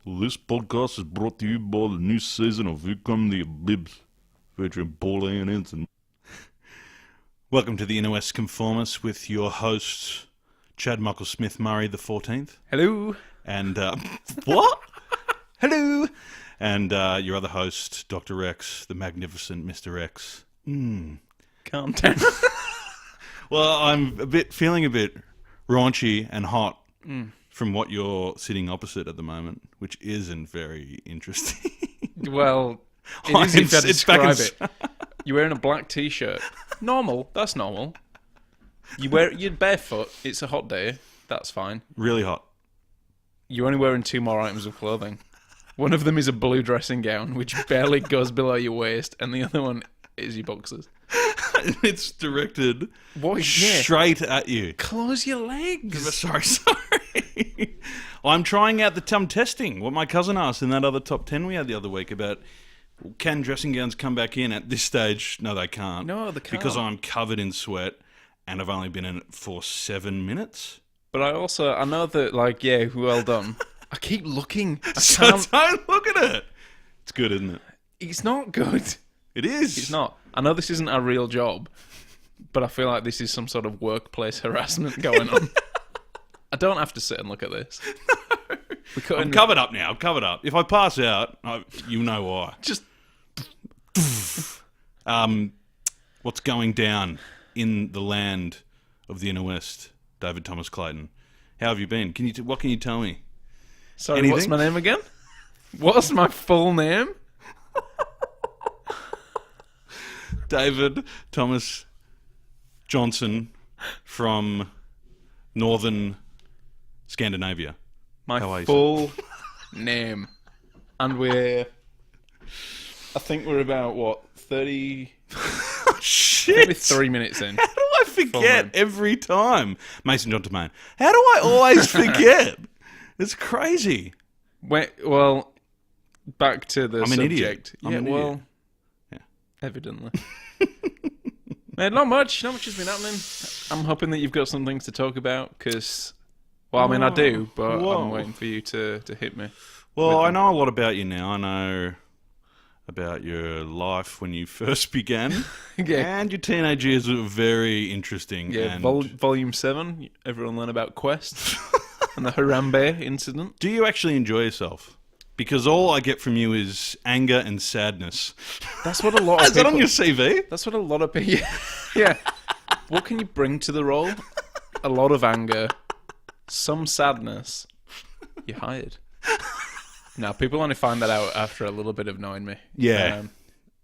This podcast is brought to you by the new season of Here Come the Bibs, featuring Paul Ian Anson. Welcome to the Inner West Conformist with your hosts, Chad Michael Smith Murray the 14th. Hello. And, what? Hello. And your other host, Dr. Rex, the magnificent Mr. X. Calm down. Well, I'm feeling a bit raunchy and hot from what you're sitting opposite at the moment, which isn't very interesting. Well, it is if I describe it. You're wearing a black t-shirt. Normal. That's normal. You're barefoot. It's a hot day. That's fine. Really hot. You're only wearing two more items of clothing. One of them is a blue dressing gown, which barely goes below your waist, and the other one is your boxers. It's directed What? Yeah. straight at you. Close your legs. Sorry. I'm trying out I'm testing what my cousin asked in that other top 10 we had the other week about, can dressing gowns come back in at this stage? No, they can't. No, they can't. Because I'm covered in sweat and I've only been in it for 7 minutes. But I know that, well done. I keep looking. So don't look at it. It's good, isn't it? It's not good. It is. It's not. I know this isn't our real job, but I feel like this is some sort of workplace harassment going on. I don't have to sit and look at this. No. I'm covered up now. I'm covered up. If I pass out, you know why. Just what's going down in the land of the Inner West, David Thomas Clayton? How have you been? What can you tell me? Sorry, Anything? What's my name again? What's my full name? David Thomas Johnson from Northern Scandinavia. My full name. And I think we're about, 30... Shit! Maybe 3 minutes in. How do I forget every time? Mason John Domain. How do I always forget? It's crazy. Well, back to the I'm an subject. idiot. I'm an idiot. Yeah. Evidently. Man, not much has been happening. I'm hoping that you've got some things to talk about, because, I do, but I'm waiting for you to hit me. Well, I know a lot about you now. I know about your life when you first began. Yeah. And your teenage years were very interesting. Yeah, and Volume 7, everyone learn about Quest and the Harambe incident. Do you actually enjoy yourself? Because all I get from you is anger and sadness. That's what a lot of Is that on your CV? That's what a lot of people... Yeah. What can you bring to the role? A lot of anger, some sadness. You're hired. Now, people only find that out after a little bit of knowing me. Yeah.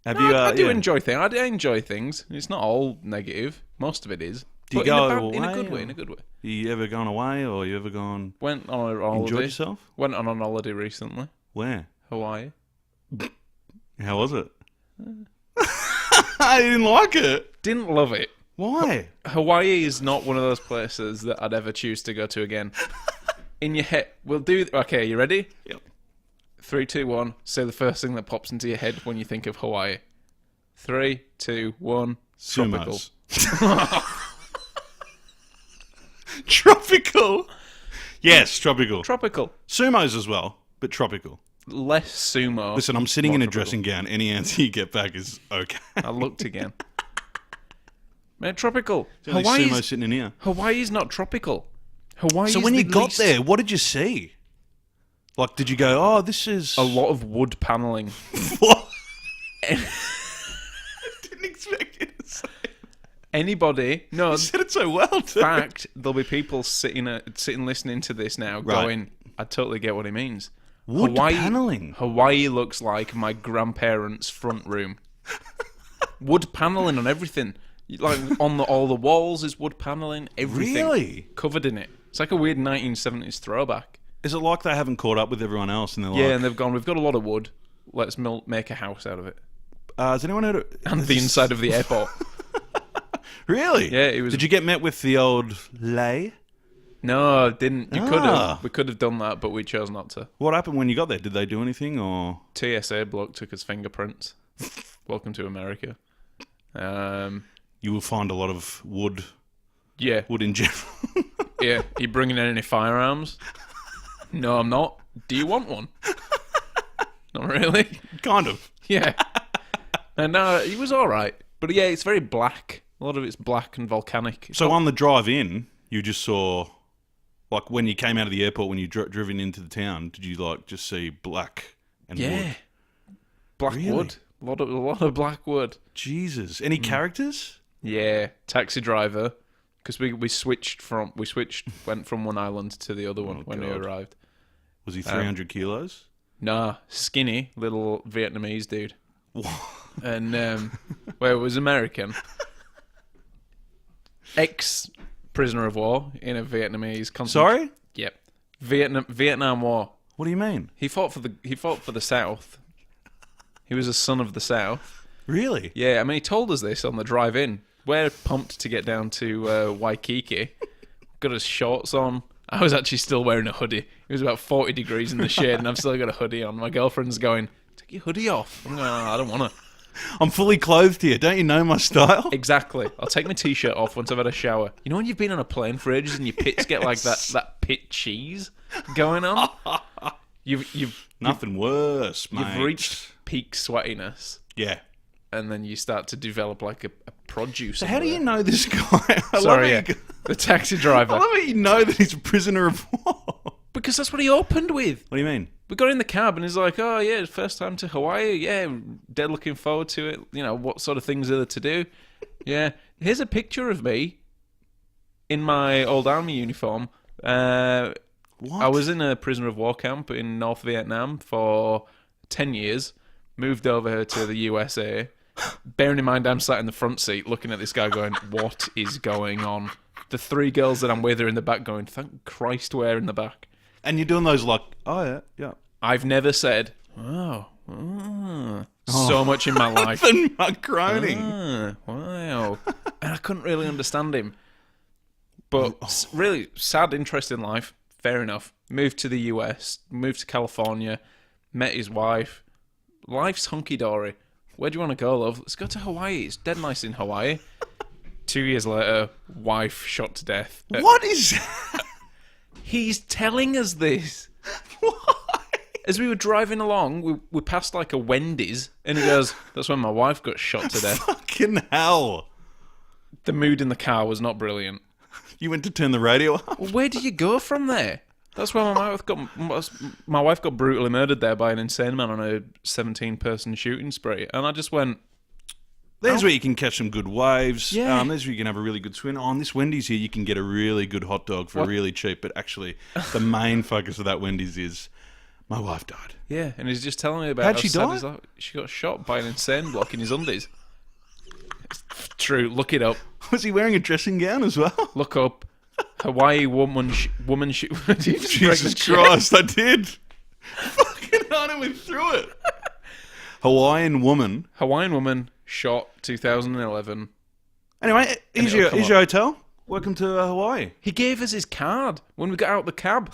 I do enjoy things. I do enjoy things. It's not all negative. Most of it is. Do you But go in a away, good way? or- In a good way. You ever gone away or you ever gone... Went on a holiday. Enjoyed yourself? Went on an holiday recently. Where? Hawaii. How was it? I didn't like it. Didn't love it. Why? Hawaii is not one of those places that I'd ever choose to go to again. In your head, Okay, you ready? Yep. 3, 2, 1. Say the first thing that pops into your head when you think of Hawaii. 3, 2, 1. Tropical. Sumos. Tropical. Yes, tropical. Tropical. Sumos as well, but tropical. Less sumo. Listen, I'm sitting more in a tropical. dressing gown. Any answer you get back is okay. I looked again. Man, tropical. Only sumo sitting in here. Hawaii's not tropical. Hawaii. So when you got there, what did you see? Like, did you go, oh, this is... a lot of wood paneling. What? I didn't expect you to say. Anybody? No. You said it so well, too. Fact, there'll be people sitting listening to this now, going, I totally get what he means. Wood paneling. Hawaii looks like my grandparents' front room. Wood paneling on everything. Like on all the walls is wood paneling. Everything. Really? Covered in it. It's like a weird 1970s throwback. Is it like they haven't caught up with everyone else and they're like... Yeah, and they've gone, we've got a lot of wood. Let's make a house out of it. has anyone heard of... And the inside of the airport. Really? Yeah, it was... Did you get met with the old lay? No, didn't. You could have. We could have done that, but we chose not to. What happened when you got there? Did they do anything, or...? TSA bloke took his fingerprints. Welcome to America. You will find a lot of wood. Yeah. Wood in general. Yeah. You bringing in any firearms? No, I'm not. Do you want one? Not really. Kind of. Yeah. And he was all right. But yeah, it's very black. A lot of it's black and volcanic. So on the drive in, you just saw, like when you came out of the airport, when you driven into the town, did you like just see black and wood? Black Really? wood. A lot of black wood. Jesus. Any characters? Yeah, taxi driver. Because we went from one island to the other one when we God. arrived. Was he 300 kilos? Nah, skinny little Vietnamese dude. And well, it was American. Ex-prisoner of war in a Vietnamese Sorry? Yep. Vietnam War. What do you mean? He fought for the South. He was a son of the South. Really? Yeah, I mean, he told us this on the drive-in. We're pumped to get down to Waikiki. Got his shorts on. I was actually still wearing a hoodie. It was about 40 degrees in the shade, and I've still got a hoodie on. My girlfriend's going, take your hoodie off. I'm going, I don't want to. I'm fully clothed here. Don't you know my style? Exactly. I'll take my t-shirt off once I've had a shower. You know when you've been on a plane for ages and your pits get like that pit cheese going on? You've Nothing worse, mate. You've reached peak sweatiness, Yeah. and then you start to develop like a produce. So how do you know this guy? Sorry, yeah. The taxi driver. I love how you know that he's a prisoner of war. Because that's what he opened with. What do you mean? We got in the cab and he's like, oh yeah, first time to Hawaii. Yeah, dead looking forward to it. You know, what sort of things are there to do? Yeah. Here's a picture of me in my old army uniform. What? I was in a prisoner of war camp in North Vietnam for 10 years. Moved over to the USA. Bearing in mind I'm sat in the front seat looking at this guy going, what is going on? The three girls that I'm with are in the back going, thank Christ we're in the back. And you're doing those like, oh yeah, yeah. I've never said, so much in my life. Nathan Groaning. Wow. And I couldn't really understand him. But really sad interest in life. Fair enough. Moved to the US, moved to California, met his wife. Life's hunky-dory. Where do you want to go, love? Let's go to Hawaii. It's dead nice in Hawaii. 2 years later, wife shot to death. What is that? He's telling us this. Why? As we were driving along, we passed like a Wendy's, and he goes, that's when my wife got shot to death. Fucking hell. The mood in the car was not brilliant. You went to turn the radio up? Well, where do you go from there? That's where my wife got brutally murdered there by an insane man on a 17-person shooting spree. And I just went... There's where you can catch some good waves. Yeah. There's where you can have a really good swim. On this Wendy's here, you can get a really good hot dog for really cheap. But actually, the main focus of that Wendy's is my wife died. Yeah, and he's just telling me about How'd she die? his life. She got shot by an insane bloke in his undies. It's true. Look it up. Was he wearing a dressing gown as well? Look up. Hawaii woman Jesus Christ, I did. Fucking hell, I went through it. Hawaiian woman shot 2011. Anyway, here's your hotel. Welcome to Hawaii. He gave us his card when we got out the cab.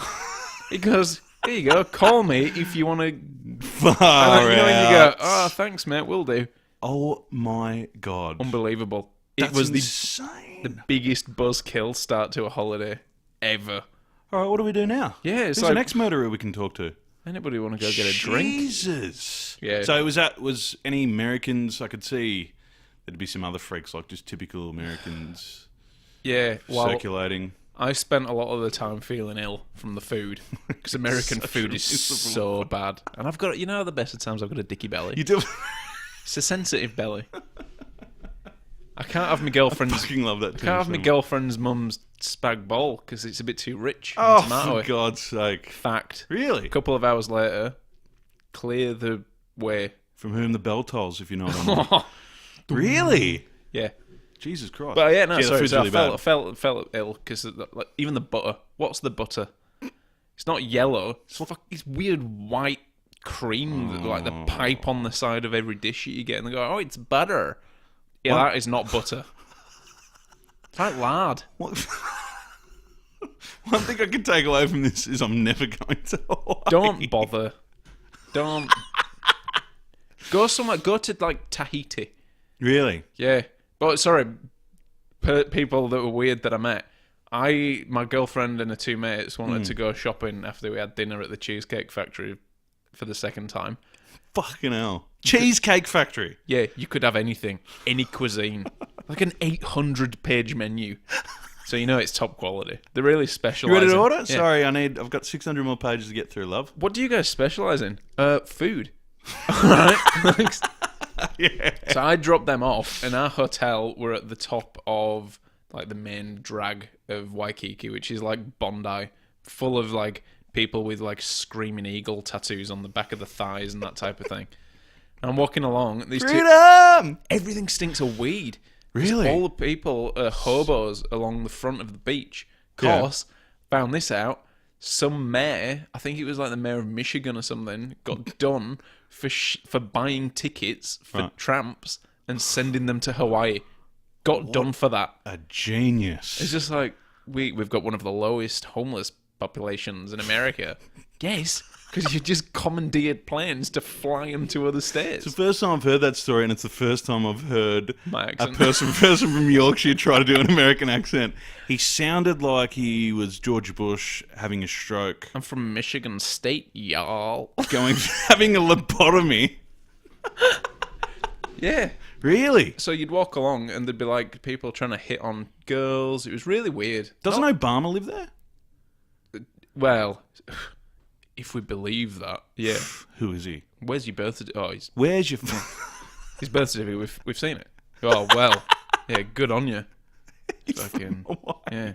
He goes, here you go, call me if you want to. Far And you out. go, oh, thanks, mate, will do. Oh my God. Unbelievable. That's It was insane. the biggest buzzkill start to a holiday ever. All right, what do we do now? Yeah, it's Who's like the next murderer we can talk to? anybody want to go get a drink? Jesus. Yeah. So was any Americans? I could see there'd be some other freaks, like just typical Americans Yeah, well, circulating. I spent a lot of the time feeling ill from the food because American food is so bad. And I've got, the best of times I've got a dicky belly. You do. It's a sensitive belly. I can't have my girlfriend's. I fucking love that. Can't have my girlfriend's mum's spag bol because it's a bit too rich. Oh, and tomatoey. for God's sake! Fact. Really? A couple of hours later, clear the way. From whom the bell tolls, if you know what I mean. Really? Yeah. Jesus Christ! But yeah, no, the sorry. food's So really I bad. felt ill because like, even the butter. What's the butter? It's not yellow. It's weird white cream, like the pipe on the side of every dish that you get, and they go, "Oh, it's butter." Yeah, What? that is not butter. It's like lard. What? One thing I can take away from this is I'm never going to Hawaii. Don't bother. Don't go somewhere. Go to like Tahiti. Really? Yeah, but sorry, people that were weird that I met. My girlfriend and her two mates wanted to go shopping after we had dinner at the Cheesecake Factory for the second time. Fucking hell. Cheesecake Factory. Yeah, you could have anything, any cuisine, like an 800-page menu. So you know it's top quality. They really specialise. You ready to order? Yeah. Sorry, I've got 600 more pages to get through, love. What do you guys specialise in? Food. Alright? Yeah. So I dropped them off, and our hotel were at the top of like the main drag of Waikiki, which is like Bondi, full of like people with like screaming eagle tattoos on the back of the thighs and that type of thing. And I'm walking along, and Freedom! everything stinks of weed. Really? All the people are hobos along the front of the beach. Cause found this out. Some mayor, I think it was like the mayor of Michigan or something, got done for buying tickets for tramps and sending them to Hawaii. Got done for that. A genius. It's just like we've got one of the lowest homeless populations in America. Yes, because you just commandeered planes to fly them to other states. It's the first time I've heard that story, and it's the first time I've heard My a accent. person from Yorkshire try to do an American accent. He sounded like he was George Bush having a stroke, I'm from Michigan State, y'all. having a lobotomy. Yeah. Really? So you'd walk along and there'd be like people trying to hit on girls. It was really weird. Doesn't Obama live there? Well, if we believe that, yeah. Who is he? Where's your birth certificate? Oh, Where's your... his birth certificate. We've seen it. Oh well, yeah. Good on you. Fucking yeah.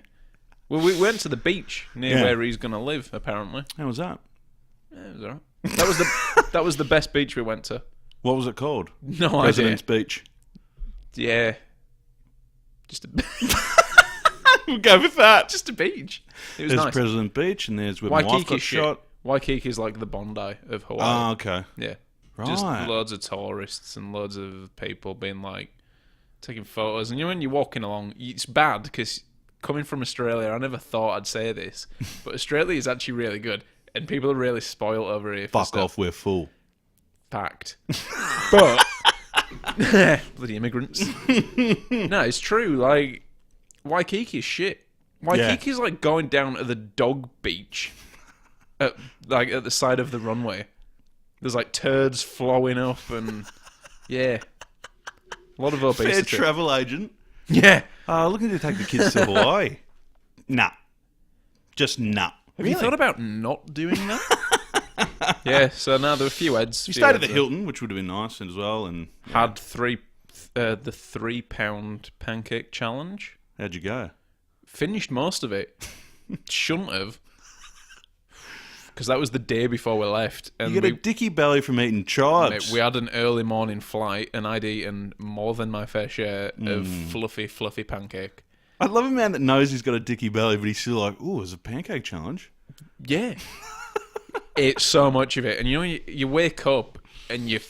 Well, we went to the beach near where he's gonna live. Apparently, How was that? yeah, it was alright. That was the best beach we went to. What was it called? No President's Beach. idea. Yeah, just a We'll go with that. just a beach. It was There's nice. President Beach, and there's where my wife Waikiki got shit. shot. Waikiki's like the Bondi of Hawaii. Oh, okay. Yeah. Right. Just loads of tourists and loads of people being like taking photos. And when you're walking along, it's bad because coming from Australia, I never thought I'd say this, but Australia is actually really good, and people are really spoiled over here. For Fuck stuff. off, we're full. Fact. But bloody immigrants. No, it's true. Like Waikiki's shit. Waikiki's like going down to the dog beach, at the side of the runway. There's like turds flowing up, and yeah, a lot of obesity. Fair travel agent. Yeah. Looking to take the kids to Hawaii. Nah. Just nah. Have you thought about not doing that? Yeah. So now there were a few heads. You stayed at the Hilton, which would have been nice as well. And Had the 3-pound pancake challenge. how'd you go? Finished most of it. Shouldn't have. Because that was the day before we left. And You get a dicky belly from eating chives. mate, we had an early morning flight, and I'd eaten more than my fair share of fluffy pancake. I love a man that knows he's got a dicky belly, but he's still like, ooh, it's a pancake challenge. Yeah. It's so much of it. And you know, you wake up and you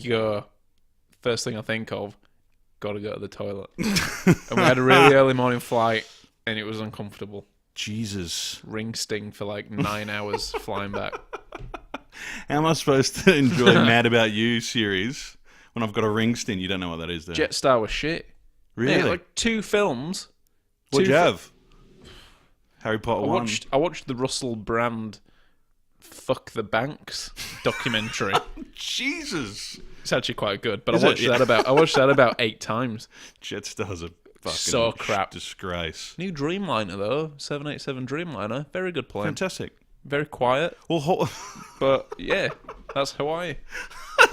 go, first thing I think of, gotta go to the toilet. And we had a really early morning flight, and it was uncomfortable. Jesus. Ring sting for like 9 hours flying back. How am I supposed to enjoy Mad About You series when I've got a ring sting? You don't know what that is, though. Jetstar was shit. Really? Yeah, like 2 films. What'd you fi- have? Harry Potter 1. I watched the Russell Brand Fuck the Banks documentary. Jesus. It's actually quite good, but Is I it? watched that about 8 times. Jetstar's a fucking So crap. disgrace. New Dreamliner though, 787 Dreamliner, very good plane. Fantastic. Very quiet, Well, but yeah, that's Hawaii.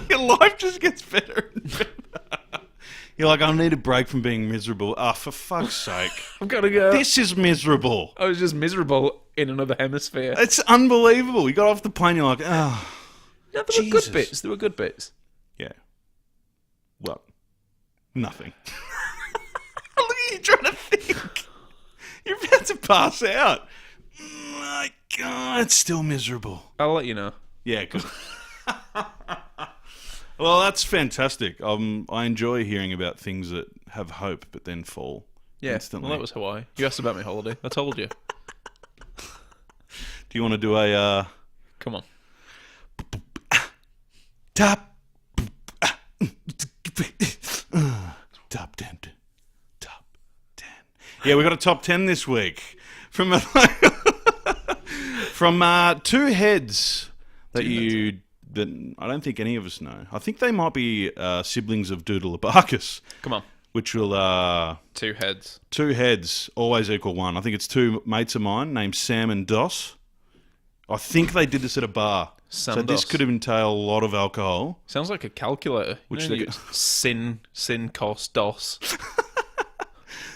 your life just gets better and better. You're like, I need a break from being miserable. Ah, for fuck's sake. I've got to go. This is miserable. I was just miserable in another hemisphere. It's unbelievable. You got off the plane, you're like, oh, Yeah, there were Jesus. good bits. There were good bits. yeah. Well, nothing. Look at you trying to think. You're about to pass out. My God, it's still miserable. I'll let you know. Yeah, good. Well, that's fantastic. I enjoy hearing about things that have hope but then fall Yeah, instantly. well, that was Hawaii. You asked about my holiday. I told you. Do you want to do a Come on. top top 10, top 10? Yeah, we got a top 10 this week from two heads that I don't think any of us know. I think they might be siblings of Doodle-a-Barkus. Come on. Which will... Two heads. Two heads always equal one. I think it's two mates of mine named Sam and Dos. I think they did this at a bar. So this could entail a lot of alcohol. Sounds like a calculator. Which sin, cost, dos.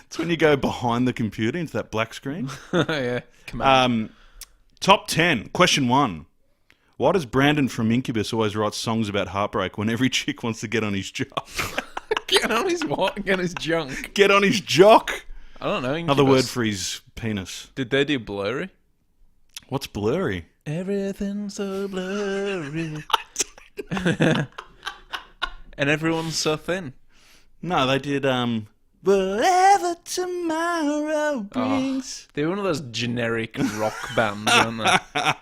It's when you go behind the computer into that black screen. Yeah. Come on. Top 10. Question 1. Why does Brandon from Incubus always write songs about heartbreak when every chick wants to get on his jock? Get on his what? Get on his junk. Get on his jock. I don't know. Another word for his penis. Did they do Blurry? What's blurry? Everything's so blurry. And everyone's so thin. No, they did Whatever Tomorrow Brings. They're one of those generic rock bands, aren't they?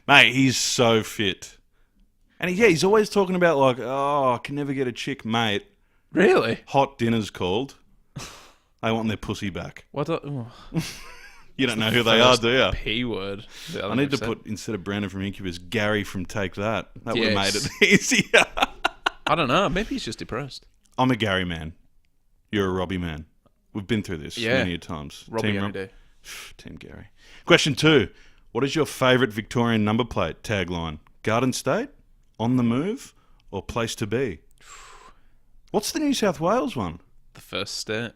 Mate, he's so fit. And he's always talking about like, I can never get a chick, mate. Really? Hot dinner's called. They want their pussy back. What? You don't know who they are, do you? P word. I need to put, instead of Brandon from Incubus, Gary from Take That. That would have made it easier. I don't know. Maybe he's just depressed. I'm a Gary man. You're a Robbie man. We've been through this many times. Robbie any day. Team Gary. Question 2. What is your favourite Victorian number plate tagline? Garden State? On the Move? Or Place to Be? What's the New South Wales one? The First State.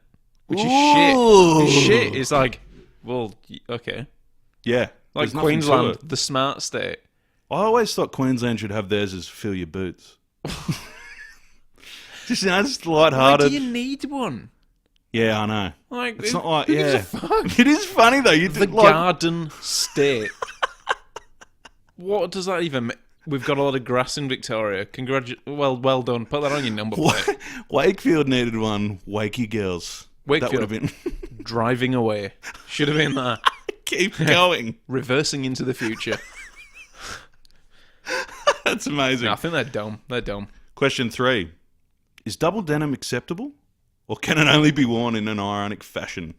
Which is shit. It's shit. It's like, well, okay. Yeah. Like Queensland, the smart state. I always thought Queensland should have theirs as Fill Your Boots. just lighthearted. Why do you need one? Yeah, I know. Like, it's not like, who gives a fuck? It is funny though. The Garden State. What does that even mean? We've got a lot of grass in Victoria. Well done. Put that on your number plate. Wakefield needed one. Wakey Girls. Wakefield. That would have been Driving Away. Should have been that. Keep going. Reversing into the future. That's amazing. No, I think they're dumb. They're dumb. Question 3. Is double denim acceptable? Or can it only be worn in an ironic fashion?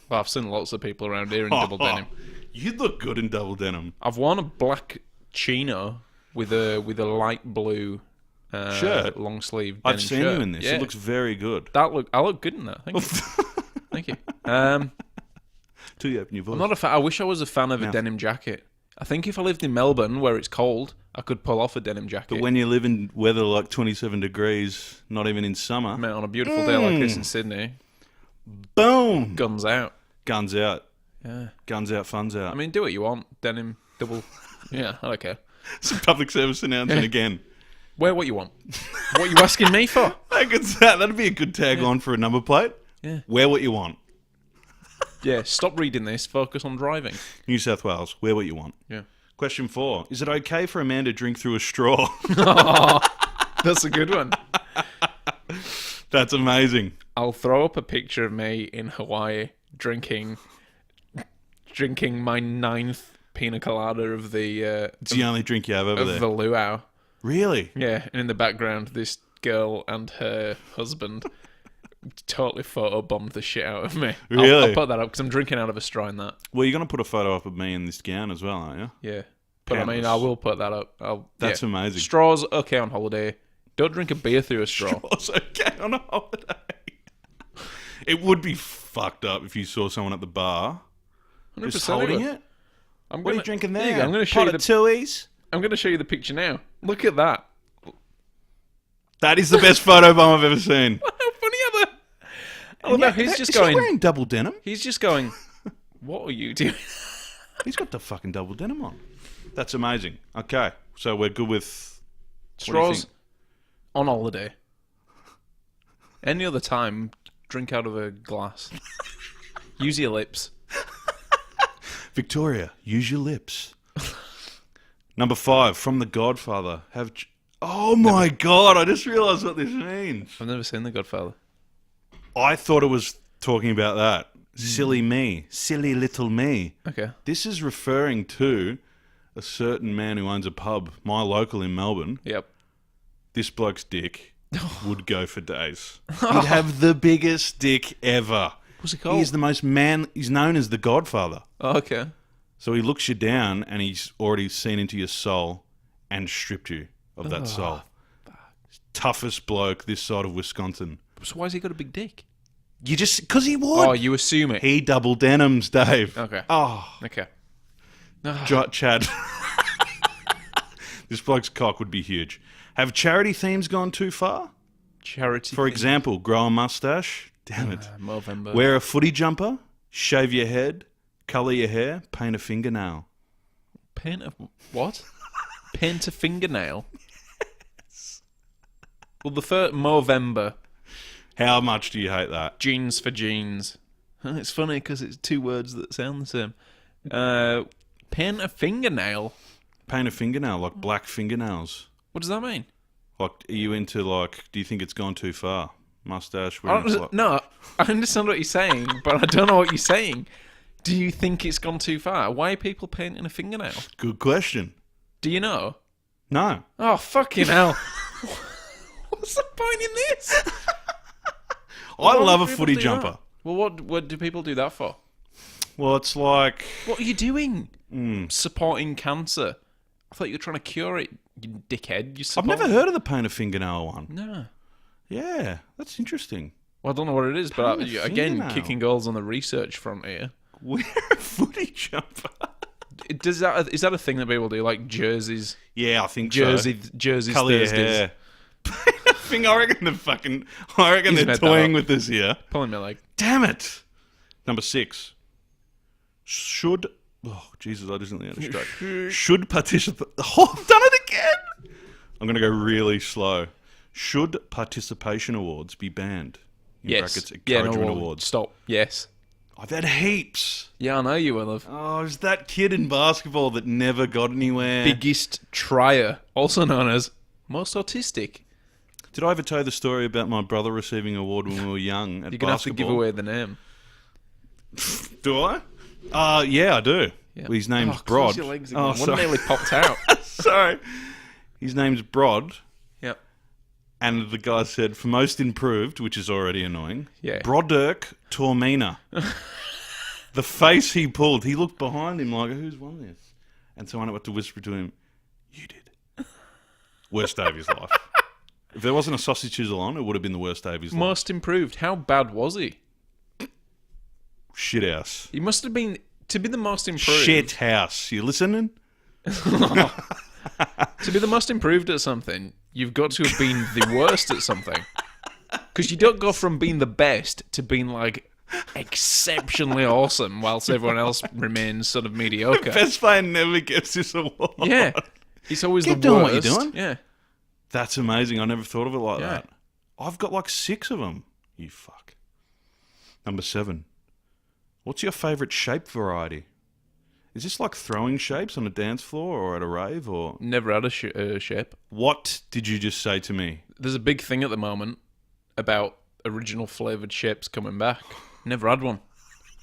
Well, I've seen lots of people around here in double denim. You'd look good in double denim. I've worn a black chino with a light blue shirt, long sleeve. I've seen shirt. you in this. Yeah. It looks very good. I look good in that. Thank you. Thank you. Till you open your voice. I'm not a fan. I wish I was a fan of a denim jacket. I think if I lived in Melbourne where it's cold, I could pull off a denim jacket. But when you live in weather like 27 degrees, not even in summer. Mate, on a beautiful day like this in Sydney. Boom! Guns out. Guns out. Yeah. Guns out, funds out. I mean, do what you want. Denim, double. Yeah, I don't care. Some public service announcement again. Wear what you want. What are you asking me for? That'd be a good tagline for a number plate. Yeah. Wear what you want. Yeah, stop reading this. Focus on driving. New South Wales. Wear what you want. Yeah. Question 4. Is it okay for a man to drink through a straw? Oh, that's a good one. That's amazing. I'll throw up a picture of me in Hawaii drinking my 9th pina colada of the... it's the only drink you have over there. The luau. Really? Yeah, and in the background, this girl and her husband totally photobombed the shit out of me. Really? I'll put that up because I'm drinking out of a straw in that. Well, you're going to put a photo up of me in this gown as well, aren't you? Yeah. But I mean, I will put that up. That's amazing. Straws, okay on holiday. Don't drink a beer through a straw. Straws, okay on a holiday. It would be fucked up if you saw someone at the bar just holding it. What are you drinking there? I'm going to show you the Tuies? I'm going to show you the picture now. Look at that. That is the best photo bomb I've ever seen. How funny are they? Oh, no, he's just going... Is he wearing double denim? He's just going, what are you doing? He's got the fucking double denim on. That's amazing. Okay, so we're good with... Straws on holiday. Any other time, drink out of a glass. Use your lips. Victoria, use your lips. Number 5, from The Godfather. Oh my God, I just realised what this means. I've never seen The Godfather. I thought it was talking about that. Silly me. Silly little me. Okay. This is referring to a certain man who owns a pub, my local in Melbourne. Yep. This bloke's dick would go for days. He'd have the biggest dick ever. What's he called? He's the most man. He's known as the Godfather. Oh, okay. So he looks you down, and he's already seen into your soul and stripped you of that soul. Toughest bloke this side of Wisconsin. So why's he got a big dick? You just because he would. Oh, you assume it. He double denims, Dave. Okay. Oh, Okay. Chad. This bloke's cock would be huge. Have charity themes gone too far? Charity. For example, grow a mustache. Damn it. Movember. Wear a footy jumper. Shave your head. Colour your hair. Paint a fingernail. Paint a what? Paint a fingernail. Yes. Well, the first Movember. How much do you hate that? Jeans for jeans. It's funny because it's two words that sound the same. Paint a fingernail. Paint a fingernail, like black fingernails. What does that mean? Like, are you into, like, do you think it's gone too far? Mustache? No, I understand what you're saying, but I don't know what you're saying. Do you think it's gone too far? Why are people painting a fingernail? Good question. Do you know? No. Oh, fucking hell. What's the point in this? I love a people footy do jumper. that? Well, what do people do that for? Well, it's like... What are you doing? Supporting cancer. I thought you were trying to cure it, you dickhead. I've never heard of the paint a fingernail one. No. Yeah, that's interesting. Well, I don't know what it is, but Paint a again, fingernail. kicking goals on the research front here. Wear a footy jumper. Is that a thing that people do? Like jerseys? Yeah, I think Jerseys Colour your Thursdays. hair. I reckon He's they're made that toying up. with this here. Pulling me like... Damn it. Number 6. Should... Oh, Jesus, I just didn't let it straight. Should participate... Oh, I've done it again! I'm going to go really slow. Should participation awards be banned? In brackets, encouragement awards. Stop. Yes. I've had heaps. Yeah, I know you will have. Oh, it was that kid in basketball that never got anywhere. Biggest trier, also known as most autistic. Did I ever tell you the story about my brother receiving an award when we were young at You're going to have to give basketball? away the name. Do I? Yeah, I do. Yeah. Well, his name's Close Brod. your legs again. Oh, One sorry. nearly popped out. Sorry. His name's Brod. Yep. And the guy said, for most improved, which is already annoying, Yeah. Brodurk Tormina. The face he pulled, he looked behind him like, who's won this? And someone had to whisper to him, you did. Worst day of his life. If there wasn't a sausage chisel on, it would have been the worst day of his life. Most improved. How bad was he? Shit house. He must have been, to be the most improved. Shit house. You listening? To be the most improved at something, you've got to have been the worst at something. Because you don't go from being the best to being like exceptionally awesome whilst everyone else remains sort of mediocre. Best player never gets this award. Yeah. He's always Keep the doing worst. what you're doing. Yeah. That's amazing. I never thought of it like Yeah. that. I've got like 6 of them. You fuck. Number 7. What's your favourite shape variety? Is this like throwing shapes on a dance floor or at a rave or... Never had a shape. What did you just say to me? There's a big thing at the moment about original flavoured shapes coming back. Never had one.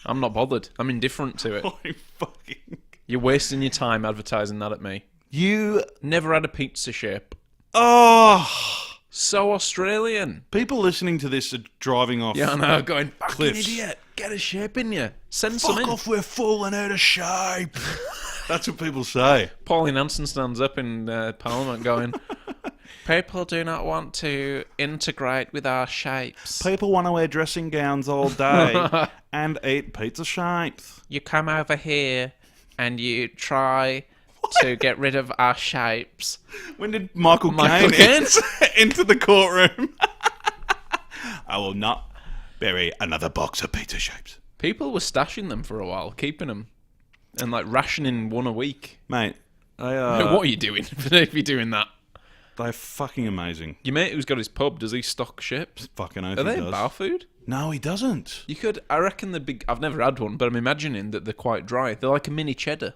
I'm not bothered. I'm indifferent to it. Holy fucking... You're wasting your time advertising that at me. You... Never had a pizza shape. Oh... So Australian. People listening to this are driving off... Yeah, I know, going, fucking cliffs. idiot. Get a shape in you. Send some Fuck in. off, we're falling out of shape. That's what people say. Pauline Hanson stands up in Parliament going, people do not want to integrate with our shapes. People want to wear dressing gowns all day and eat pizza shapes. You come over here and you try to get rid of our shapes. When did Michael Michael Caine Caine? enter the courtroom? I will not bury another box of pizza shapes. People were stashing them for a while, keeping them, and like rationing one a week. Mate, they What are you doing if you're doing that? they're fucking amazing. Your mate who's got his pub, does he stock ships? Fucking oath Are he they does. bar food? No, he doesn't. You could, I reckon I've never had one, but I'm imagining that they're quite dry. They're like a mini cheddar.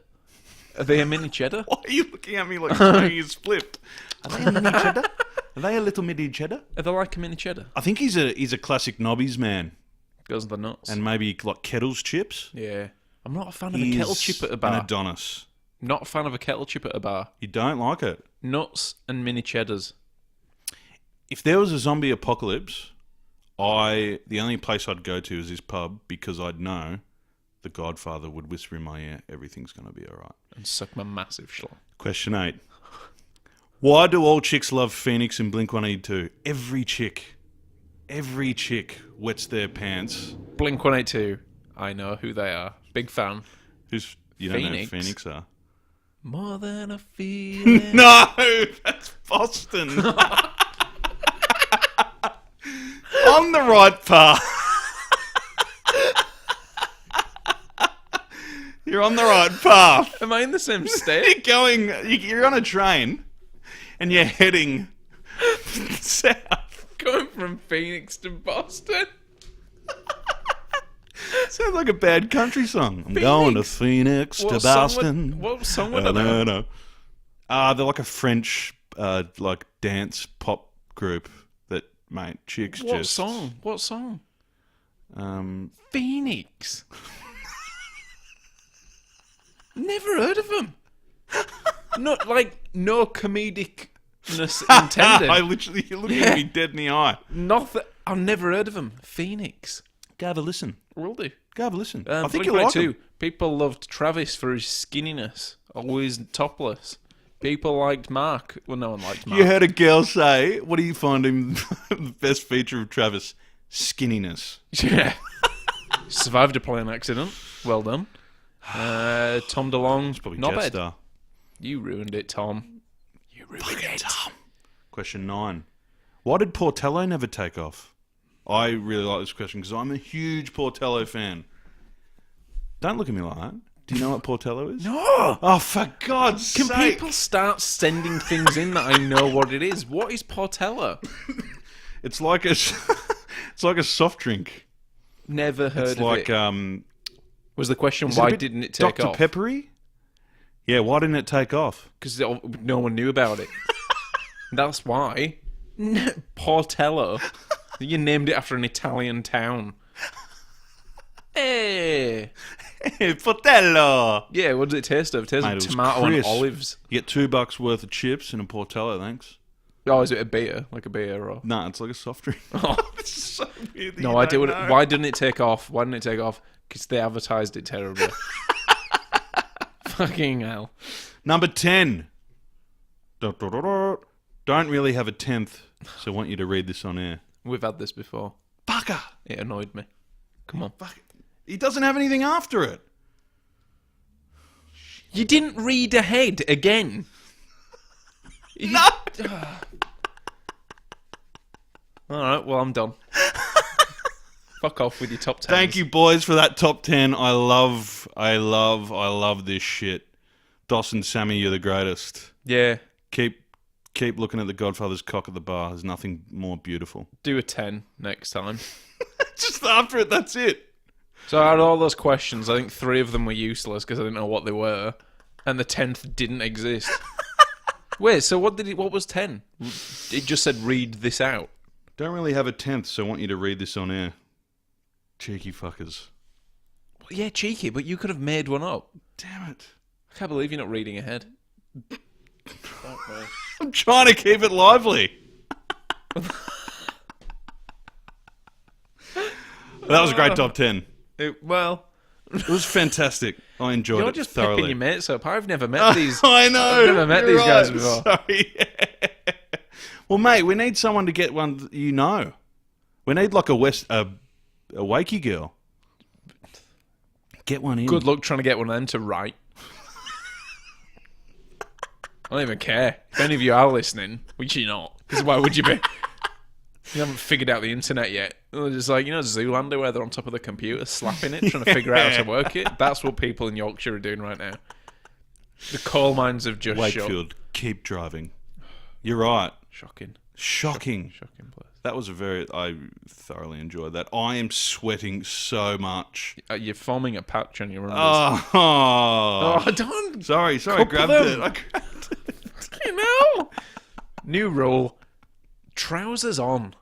Are they a mini cheddar? Why are you looking at me like you're split? Are they a mini cheddar? Are they a little mini cheddar? Are they like a mini cheddar? I think he's a classic nobbies man. Goes the nuts. And maybe like Kettle's chips. Yeah. I'm not a fan of a He's kettle chip at a an bar. Adonis. Not a fan of a kettle chip at a bar. You don't like it. Nuts and mini cheddars. If there was a zombie apocalypse, The only place I'd go to is this pub because I'd know the Godfather would whisper in my ear, everything's going to be all right. And suck my massive schlong. Question 8. Why do all chicks love Phoenix and Blink-182? Every chick wets their pants. Blink-182. I know who they are. Big fan. You don't know who Phoenix are? More than a feeling. No, that's Boston. On the right path. You're on the right path. Am I in the same state? You're on a train and you're heading south. Going from Phoenix to Boston? Sounds like a bad country song. I'm going to Phoenix to Boston. What song would I know? They're like a French like dance pop group that, mate, chicks What song? Phoenix. Never heard of them. No comedicness intended. You're looking at me dead in the eye. Nothing. I've never heard of them. Phoenix. Go have a listen. Will do. Go have a listen. I think Blink you'll like 182. them. People loved Travis for his skinniness. Always topless. People liked Mark. Well, no one liked Mark. You heard a girl say, what do you find him the best feature of Travis? Skinniness. Yeah. Survived a plane accident. Well done. Tom DeLonge. Probably Not bad. Jetstar. You ruined it, Tom. You ruined it. Tom. Question 9. Why did Portello never take off? I really like this question because I'm a huge Portello fan. Don't look at me like that. Do you know what Portello is? No! Oh, for God's Can sake. people start sending things in that I know what it is? What is Portello? It's like a soft drink. Never heard It's of like, it. Was the question, is it a why bit didn't it take Dr. off? Peppery? Yeah, why didn't it take off? Because no one knew about it. That's why. Portello. You named it after an Italian town. Hey. Portello! Yeah, what does it taste of? It tastes Mate, of it was tomato and crisp. olives. You get $2 worth of chips and a Portello, thanks. Oh, is it a beer? Like a beer or... No, it's like a soft drink. Oh. It's so weird that No, you I don't do. know. Why didn't it take off? Why didn't it take off? Because they advertised it terribly. Fucking hell. Number 10. Don't really have a 10th, so I want you to read this on air. We've had this before. Fucker! It annoyed me. Come on. Fuck. He doesn't have anything after it. You didn't read ahead again. No! Alright, well, I'm done. Fuck off with your top 10. Thank you, boys, for that top 10. I love this shit. Dawson, Sammy, you're the greatest. Yeah. Keep looking at the Godfather's cock at the bar. There's nothing more beautiful. Do a 10 next time. Just after it, that's it. So out of all those questions, I think 3 of them were useless because I didn't know what they were. And the 10th didn't exist. Wait, so what was 10? It just said read this out. Don't really have a 10th, so I want you to read this on air. Cheeky fuckers. Well, yeah, cheeky, but you could have made one up. Damn it. I can't believe you're not reading ahead. Fuck me. I'm trying to keep it lively. That was a great top 10. It was fantastic. I enjoyed you're it just thoroughly. picking your mates up. I've never met these. I know. I've never met you're these guys right. before. Sorry. Well, mate, we need someone to get one that you know. We need like a wakey girl. Get one in. Good luck trying to get one of them to write. I don't even care. If any of you are listening, which you're not, because why would you be? You haven't figured out the internet yet. They're just like, Zoolander, where they're on top of the computer, slapping it, trying to figure out how to work it. That's what people in Yorkshire are doing right now. The coal mines have just Wakefield, keep driving. You're right. Shocking. Shocking place. That was I thoroughly enjoyed that. I am sweating so much. You're forming a patch on your Oh, don't. Sorry, I Couple grabbed them. it. I grabbed it. You know. New rule. Trousers on.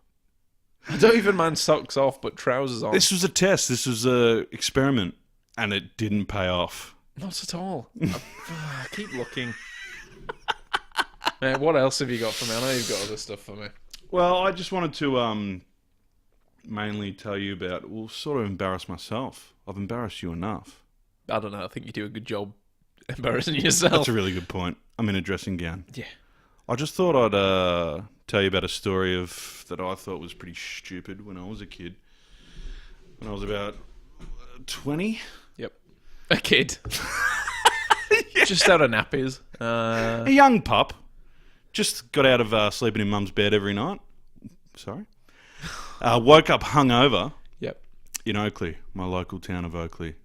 I don't even mind socks off, but trousers on. This was a test. This was a experiment, and it didn't pay off. Not at all. Keep looking. What else have you got for me? I know you've got other stuff for me. Well, I just wanted to mainly tell you about, well, sort of embarrass myself. I've embarrassed you enough. I don't know. I think you do a good job embarrassing yourself. That's a really good point. I'm in a dressing gown. Yeah. I just thought I'd tell you about a story that I thought was pretty stupid when I was a kid. When I was about 20. Yep. A kid. Just out of nappies. A young pup. Just got out of sleeping in mum's bed every night. Sorry. Woke up hungover. Yep. In Oakley, my local town of Oakley.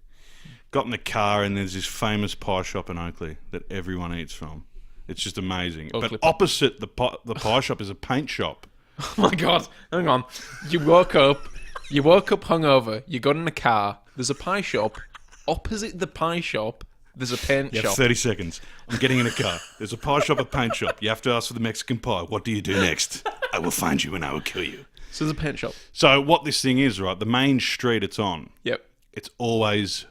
Got in the car and there's this famous pie shop in Oakley that everyone eats from. It's just amazing. Oakley but opposite the pie shop is a paint shop. Oh my God. Hang on. You woke up hungover. You got in a car. There's a pie shop. Opposite the pie shop, there's a paint You shop. have 30 seconds. I'm getting in a car. There's a pie shop, a paint shop. You have to ask for the Mexican pie. What do you do next? I will find you and I will kill you. So there's a paint shop. So what this thing is, right, the main street it's on, Yep. it's always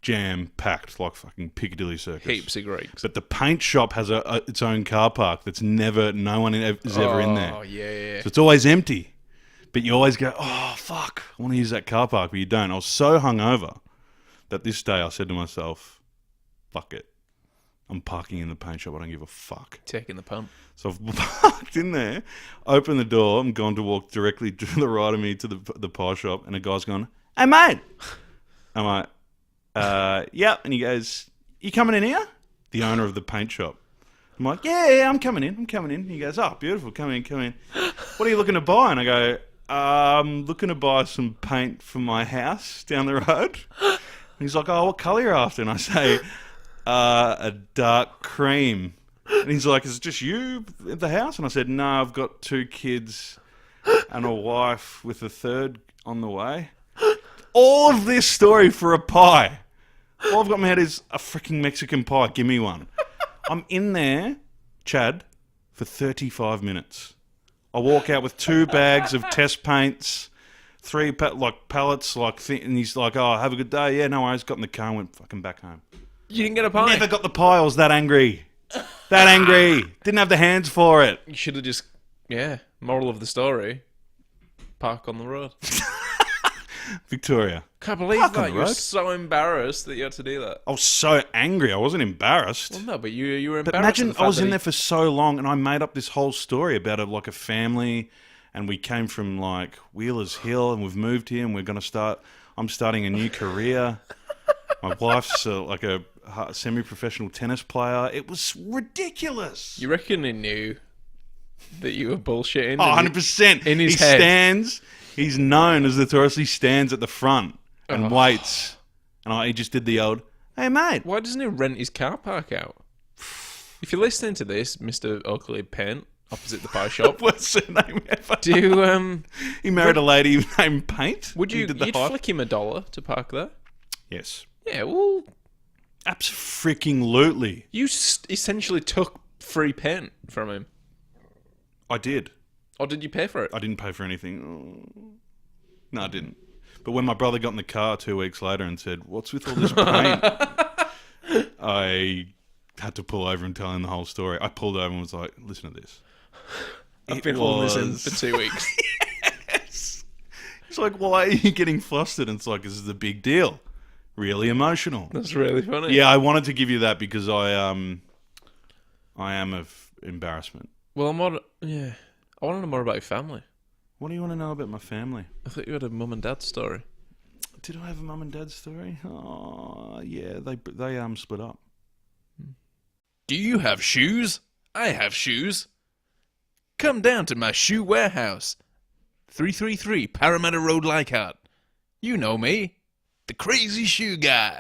jam-packed like fucking Piccadilly Circus. Heaps of Greeks. But the paint shop has its own car park that's no one is ever in there. Oh, yeah. So it's always empty. But you always go, oh, fuck, I want to use that car park, but you don't. I was so hungover that this day I said to myself, fuck it. I'm parking in the paint shop. I don't give a fuck. Taking the pump. So I've parked in there, opened the door. I'm going to walk directly to the right of me to the pie shop, and a guy's gone, hey, mate. I'm like, yep. And he goes, you coming in here? The owner of the paint shop. I'm like, yeah, I'm coming in. And he goes, oh, beautiful. Come in. What are you looking to buy? And I go, I'm looking to buy some paint for my house down the road. And he's like, oh, what colour are you after? And I say, a dark cream. And he's like, is it just you at the house? And I said, no, I've got 2 kids and a wife with a third on the way. All of this story for a pie. All I've got in my head is a freaking Mexican pie. Give me one. I'm in there, Chad, for 35 minutes. I walk out with 2 bags of test paints, 3 pallets, and he's like, oh, have a good day. Yeah, no worries. Got in the car and went fucking back home. You didn't get a pie? Never got the pie. I was that angry. Didn't have the hands for it. You should have just, moral of the story, park on the road. Victoria. Can't believe Park on that. the You were road. so embarrassed that you had to do that. I was so angry. I wasn't embarrassed. Well, no, but you were embarrassed. But imagine I was in there for so long and I made up this whole story about a family, and we came from like Wheelers Hill and we've moved here and I'm starting a new career. My wife's a semi-professional tennis player. It was ridiculous. You reckon he knew that you were bullshitting? Oh, 100%. In his head. He's known as the tourist. He stands at the front and waits. And he just did the old, hey, mate. Why doesn't he rent his car park out? If you're listening to this, Mr. Oakley Paint, opposite the pie shop. What's her name ever? He married a lady named Paint. Would you'd flick him $1 to park there? Yes. Yeah, well... Abso-freaking-lutely. You essentially took free paint from him. I did. Or did you pay for it? I didn't pay for anything. No, I didn't. But when my brother got in the car 2 weeks later and said, what's with all this paint? I had to pull over and tell him the whole story. I pulled over and was like, listen to this. I've been holding this in for 2 weeks. Yes. He's like, why are you getting flustered? And it's like, this is a big deal. Really emotional. That's really funny. Yeah, I wanted to give you that because I am of embarrassment. Well, I want to know more about your family. What do you want to know about my family? I thought you had a mum and dad story. Did I have a mum and dad story? Oh, yeah, they split up. Do you have shoes? I have shoes. Come down to my shoe warehouse. 333 Parramatta Road, Leichhardt. You know me. The crazy shoe guy.